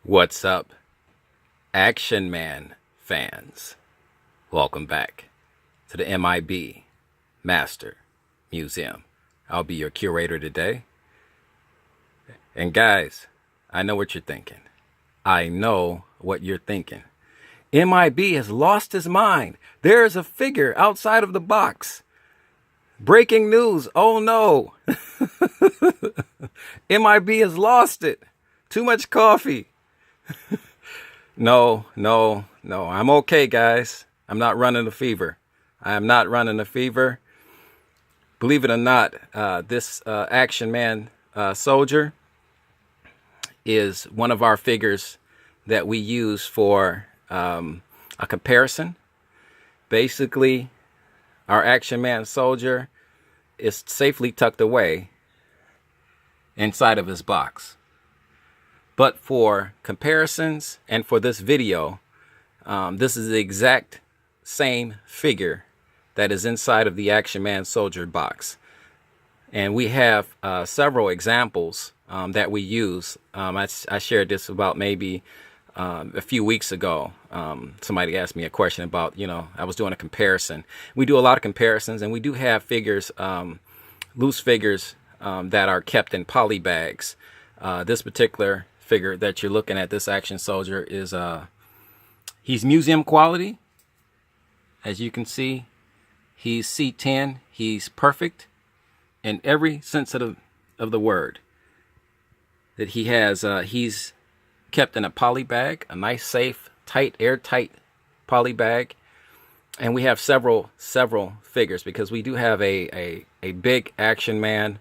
What's up, Action Man fans? Welcome back to the M.I.B. Master Museum. I'll be your curator today. And guys, I know what you're thinking. I know what you're thinking. M.I.B. has lost his mind. There is a figure outside of the box. Breaking news. Oh no. M.I.B. has lost it. Too much coffee. No. I'm okay, guys. I'm not running a fever. I am not running a fever. Believe it or not, this Action Man soldier is one of our figures that we use for a comparison. Basically, our Action Man soldier is safely tucked away inside of his box. But for comparisons and for this video, this is the exact same figure that is inside of the Action Man Soldier box. And we have several examples that we use. I shared this about maybe a few weeks ago. Somebody asked me a question about, I was doing a comparison. We do a lot of comparisons, and we do have figures, loose figures that are kept in poly bags. This particular figure that you're looking at, this Action Soldier, is he's museum quality. As you can see, he's C10. He's perfect in every sense of the word. That he has, he's kept in a poly bag, a nice, safe, tight, airtight poly bag. And we have several figures because we do have a big Action Man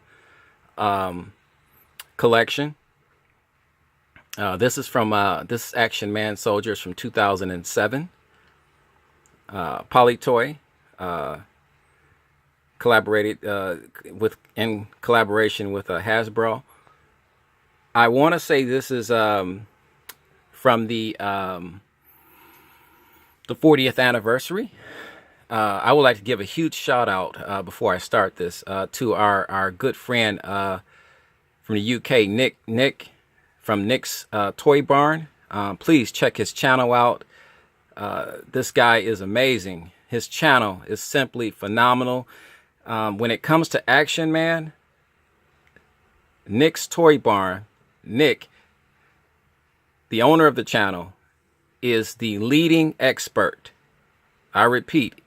collection. This is from this Action Man Soldier is from 2007. Polytoy collaborated in collaboration with Hasbro. I want to say this is from the 40th anniversary. I would like to give a huge shout out before I start this to our good friend from the UK, Nick from Nick's Toy Barn. Please check his channel out. This guy is amazing. His channel is simply phenomenal. When it comes to Action Man, Nick's Toy Barn, Nick, the owner of the channel, is the leading expert. I repeat,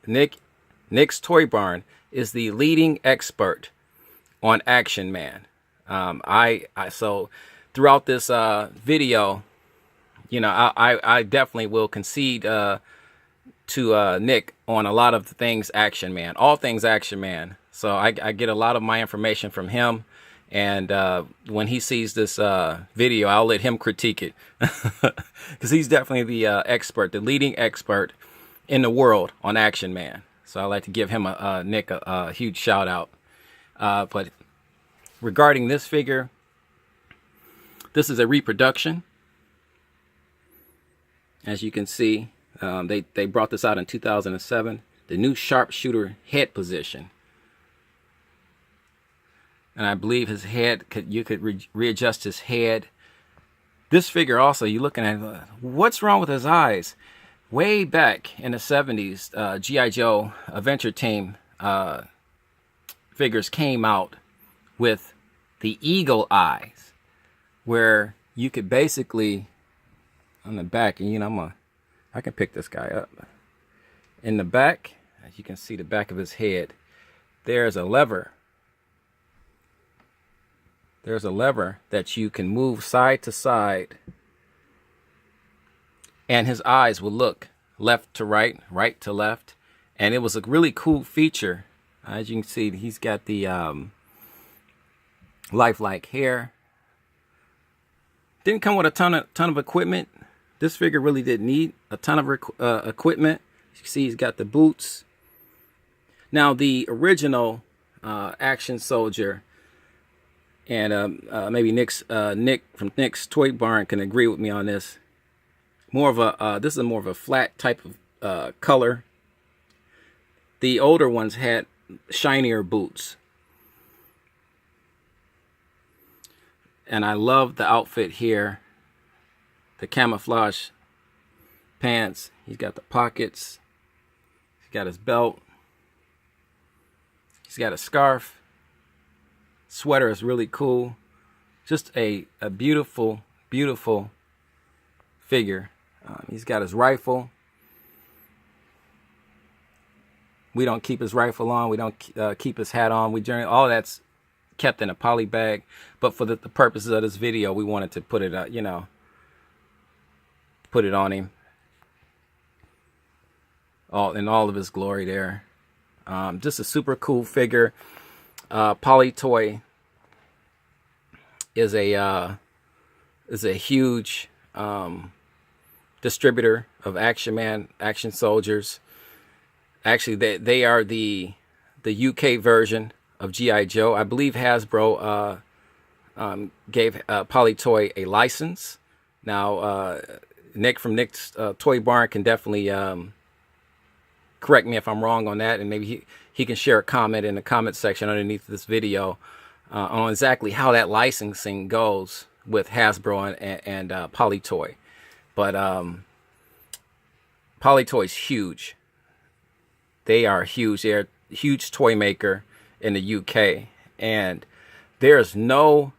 Nick's Toy Barn is the leading expert on Action Man. So throughout this video, I definitely will concede to Nick on a lot of things Action Man, all things Action Man. So I get a lot of my information from him. And when he sees this video, I'll let him critique it because he's definitely the expert, the leading expert in the world on Action Man. So I'd like to give him Nick a huge shout out. But regarding this figure, this is a reproduction. As you can see, they brought this out in 2007. The new sharpshooter head position. And I believe his head, you could readjust his head. This figure also, you're looking at, what's wrong with his eyes? Way back in the 70s, GI.JOE Adventure Team figures came out with the eagle eyes, where you could basically, on the back, and I can pick this guy up. In the back, as you can see the back of his head, there's a lever. There's a lever that you can move side to side, and his eyes will look left to right, right to left. And it was a really cool feature. As you can see, he's got the lifelike hair. Didn't come with a ton of equipment. This figure really didn't need a ton of equipment. You can see he's got the boots. Now the original Action Soldier, and maybe Nick from Nick's Toy Barn can agree with me on this. This is more of a flat type of color. The older ones had shinier boots. And I love the outfit here. the camouflage pants. He's got the pockets. He's got his belt. He's got a scarf. Sweater is really cool. Just a beautiful, beautiful figure. He's got his rifle. We don't keep his rifle on. We don't keep his hat on. We generally, all that's kept in a poly bag. But for the purposes of this video, we wanted to put it, put it on him. In all of his glory there. Just a super cool figure. Poly Toy is a huge distributor of action soldiers. Actually, they are the UK version of G.I.JOE. I believe Hasbro gave Poly Toy a license. Now, Nick from Nick's Toy Barn can definitely correct me if I'm wrong on that, and maybe he can share a comment in the comment section underneath this video on exactly how that licensing goes with Hasbro and Poly Toy. But Poly Toy's huge. They are huge. They're a huge toy maker in the UK, and there's no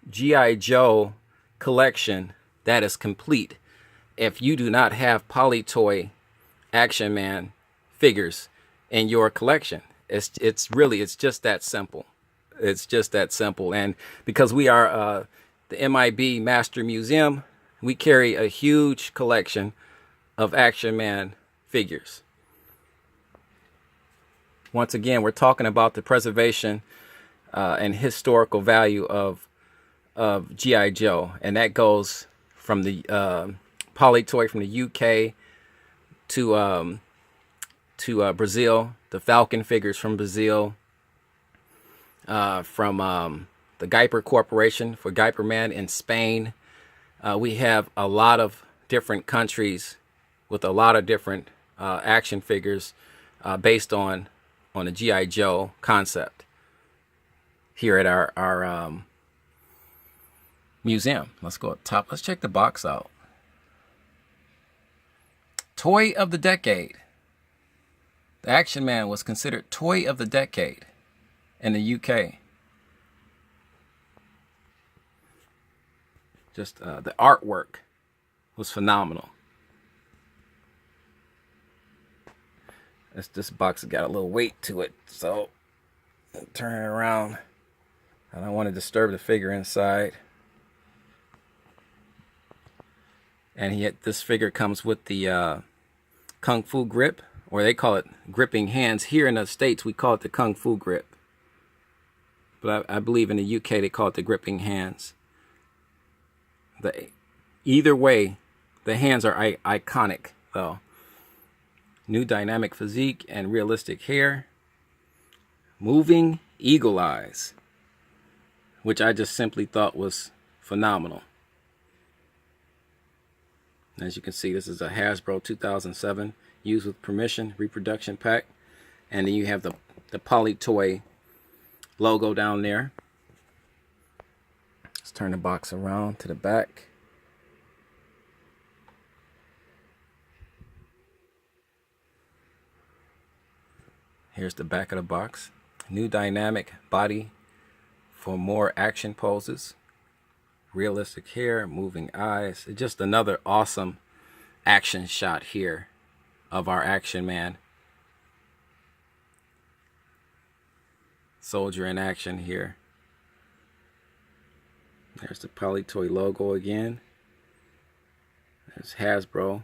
G.I.JOE collection that is complete if you do not have Poly Toy Action Man figures in your collection. It's just that simple. It's just that simple. And because we are the M.I.B Master Museum, we carry a huge collection of Action Man figures. Once again, we're talking about the preservation and historical value of G.I.JOE, and that goes from the Poly Toy from the UK to Brazil, the Falcon figures from Brazil, from the Geiper Corporation for Geiper Man in Spain. We have a lot of different countries with a lot of different action figures based on the G.I.JOE concept here at our museum. Let's go up top. Let's check the box out. Toy of the Decade. The Action Man was considered Toy of the Decade in the UK. Just the artwork was phenomenal. This box has got a little weight to it, so I'll turn it around. I don't want to disturb the figure inside. And this figure comes with the Kung Fu grip, or they call it gripping hands. Here in the States, we call it the Kung Fu grip. But I believe in the UK, they call it the gripping hands. Either way, the hands are iconic, though. New dynamic physique and realistic hair. Moving eagle eyes, which I just simply thought was phenomenal. As you can see, this is a Hasbro 2007 used with permission reproduction pack. And then you have the Poly Toy logo down there. Let's turn the box around to the back. Here's the back of the box. New dynamic body for more action poses. Realistic hair, moving eyes. It's just another awesome action shot here of our Action Man. Soldier in action here. There's the Poly Toy logo again. There's Hasbro.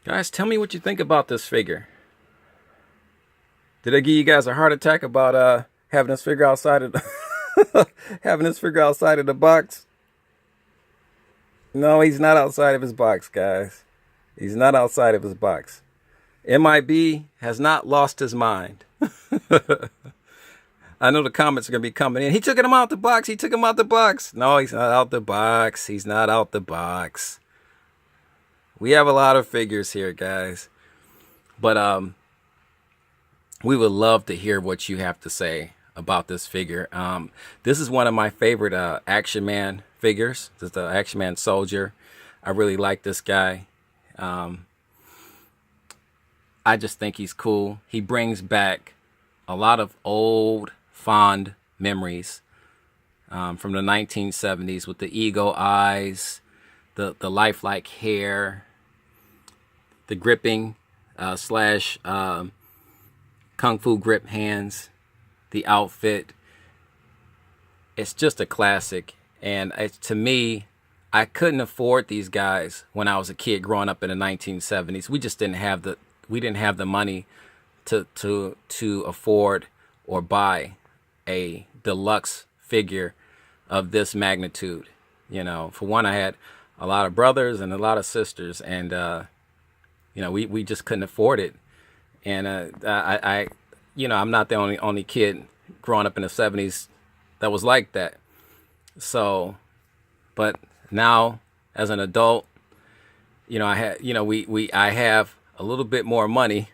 Guys, tell me what you think about this figure. Did I give you guys a heart attack about having this figure outside of having this figure outside of the box? No, he's not outside of his box, guys. He's not outside of his box. M.I.B has not lost his mind. I know the comments are going to be coming in. He took him out the box. He took him out the box. No, he's not out the box. He's not out the box. We have a lot of figures here, guys. But we would love to hear what you have to say about this figure. This is one of my favorite Action Man figures. This is the Action Man Soldier. I really like this guy. I just think he's cool. He brings back a lot of old, fond memories from the 1970s with the eagle eyes, the lifelike hair, the gripping slash kung fu grip hands, the outfit. It's just a classic. And to me, I couldn't afford these guys when I was a kid growing up in the 1970s. We just didn't have the money to afford or buy a deluxe figure of this magnitude. You know, for one, I had a lot of brothers and a lot of sisters, and you know, we just couldn't afford it. And I you know, I'm not the only kid growing up in the 70s that was like that. So, but now as an adult, you know, I have a little bit more money,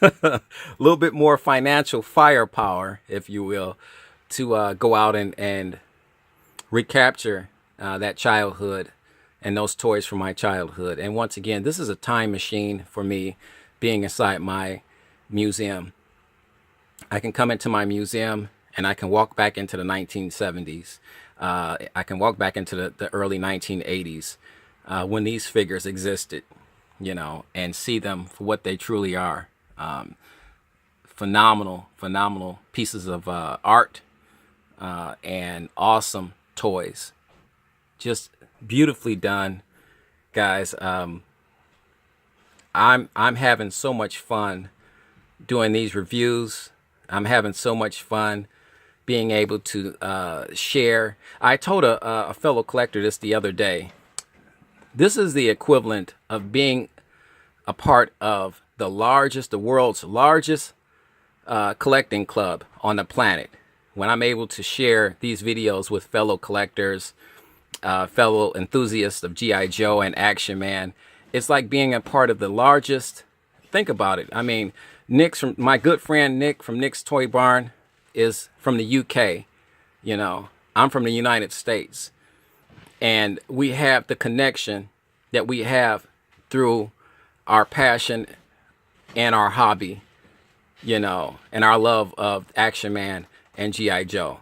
a little bit more financial firepower, if you will, to go out and recapture that childhood and those toys from my childhood. And once again, this is a time machine for me, being inside my museum. I can come into my museum and I can walk back into the 1970s. I can walk back into the early 1980s when these figures existed, you know, and see them for what they truly are. Phenomenal pieces of art and awesome toys. Just beautifully done, guys. I'm having so much fun doing these reviews. I'm having so much fun being able to share. I told a fellow collector this the other day. This is the equivalent of being a part of the world's largest collecting club on the planet. When I'm able to share these videos with fellow collectors, fellow enthusiasts of G.I. Joe and Action Man, it's like being a part of the largest. Think about it. I mean, my good friend Nick from Nick's Toy Barn is from the UK. You know, I'm from the United States, and we have the connection that we have through our passion and our hobby, you know, and our love of Action Man and G.I. Joe.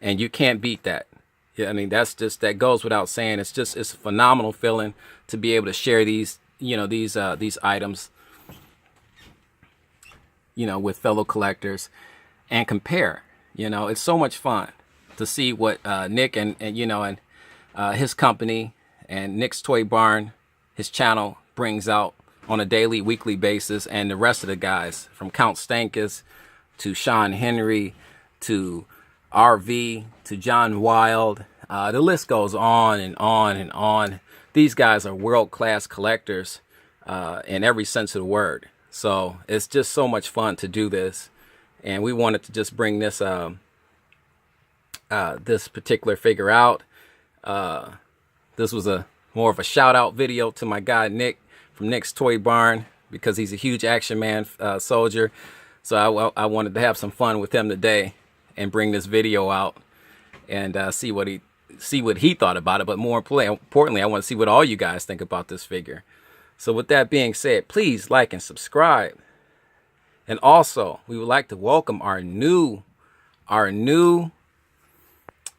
And you can't beat that. Yeah, I mean, that goes without saying. It's a phenomenal feeling to be able to share these, you know, these items, you know, with fellow collectors and compare. You know, it's so much fun to see what Nick and you know, and his company and Nick's Toy Barn, his channel, brings out on a daily, weekly basis, and the rest of the guys, from Count Stankus to Sean Henry to RV to John Wild. The list goes on and on and on. These guys are world-class collectors in every sense of the word. So it's just so much fun to do this, and we wanted to just bring this this particular figure out. This was more of a shout-out video to my guy Nick from Nick's Toy Barn, because he's a huge Action Man soldier. So I wanted to have some fun with him today and bring this video out and see what he thought about it. But more importantly, I want to see what all you guys think about this figure. So with that being said, please like and subscribe. And also, we would like to welcome our new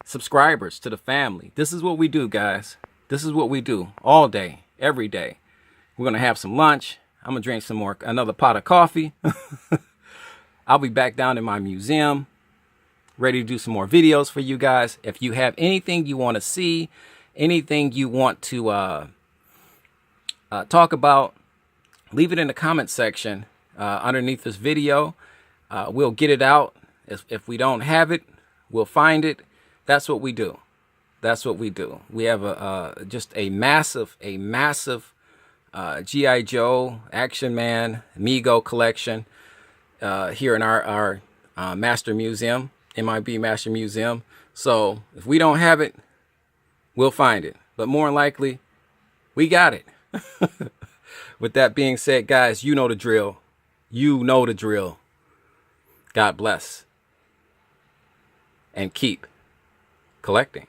subscribers to the family. This is what we do, guys. This is what we do all day, every day. We're going to have some lunch. I'm going to drink another pot of coffee. I'll be back down in my museum, ready to do some more videos for you guys. If you have anything you want to see, anything you want to talk about, leave it in the comment section underneath this video. We'll get it out. If we don't have it, we'll find it. That's what we do. That's what we do. We have just a massive G.I. Joe, Action Man, M.I.B collection here in our Master Museum, M.I.B Master Museum. So if we don't have it, we'll find it. But more than likely, we got it. With that being said, guys, you know the drill. You know the drill. God bless. And keep collecting.